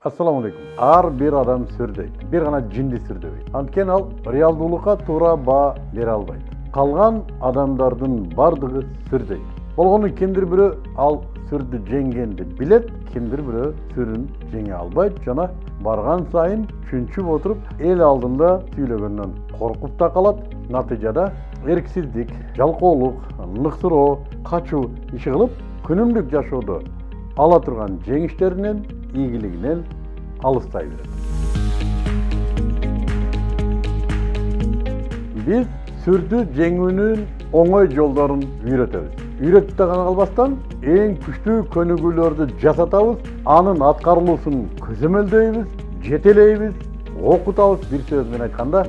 Assalamu alaikum. Ар bir адам сүрдейт, bir гана жинди сүрдөбөйт. Анткени ал реалдуулукка туура баа бере албайт. Калган адамдардын бардыгы сүрдейт. Болгону кимдир бирөө ал сүрдү жеңгенди билет, кимдир бирөө сүрүн жеңе албайт жана барган сайын чүнчүп отуруп эл алдында сүйлөгөндөн коркуп да калат. Натыйжада эрксиздик, жалкоолук, ныксыроо, качуу иши кылып күнүмдүк жашоодо ала турган жеңиштеринен, ийгилигинен алыстай берет. Биз сүрдү жеңүүнүн оңой жолдорун үйрөтөбүз. Үйрөтүп да гана калбастан, эң күчтүү көнүгүүлөрдү жасатабыз, анын аткарылуусун көзөмөлдөйбүз, жетелейбиз, окутабыз. Бир сөз менен айтканда,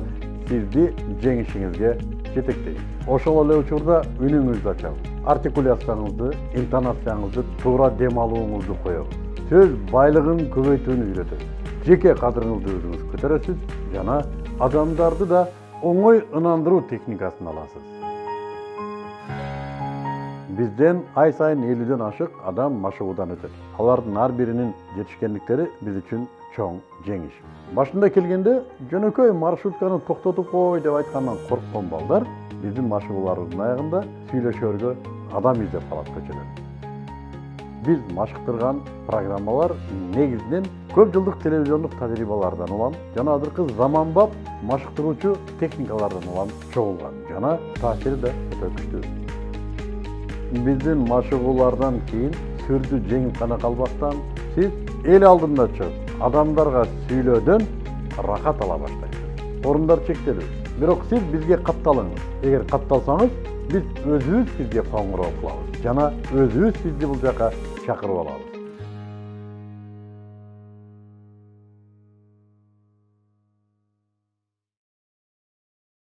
сизди жеңишиңизге жетектейбиз. Ошол эле учурда үнүңүздү ачабыз. Артикуляцияңызды, интонацияңызды, туура дем алууңузду коебуз. Сөз байлыгын көбөйтүүнү үйрөтөбүз. Жеке кадырыңызды өзүңүз көтөрөсүз жана адамдарды да оңой ынандыруу техникасын аласыз. Бизден ай сайын 50ден ашык адам машыгуудан өтөт. Алардын ар биринин жетишкендиктери биз үчүн чоң жеңиш. Башында келгенде жөнөкөй маршрутканы токтотуп кой деп айткандан корккон балдар биздин машыгууларыбыздын аягында сүйлөшөргө адам издеп калат көчөлөрдө. Биз машыктырган программалар негизинен көп жылдык телевизиондук тажрыйбалардан улам жана азыркы заманбап машыктыруучу техникалардан улам чогулган жана таасири да өтө күчтүү. Биздин машыгуулардан кийин сүрдү жеңип гана калбастан, сиз эл алдында чыгып, адамдарга сүйлөөдөн рахат ала баштайсыз. Орундар чектелүү. Бирок сиз бизге катталыңыз. Эгер катталсаңыз, биз өзүбүз сизге коңгуроо кылабыз жана өзүбүз сизди бул жака чакырып алабыз.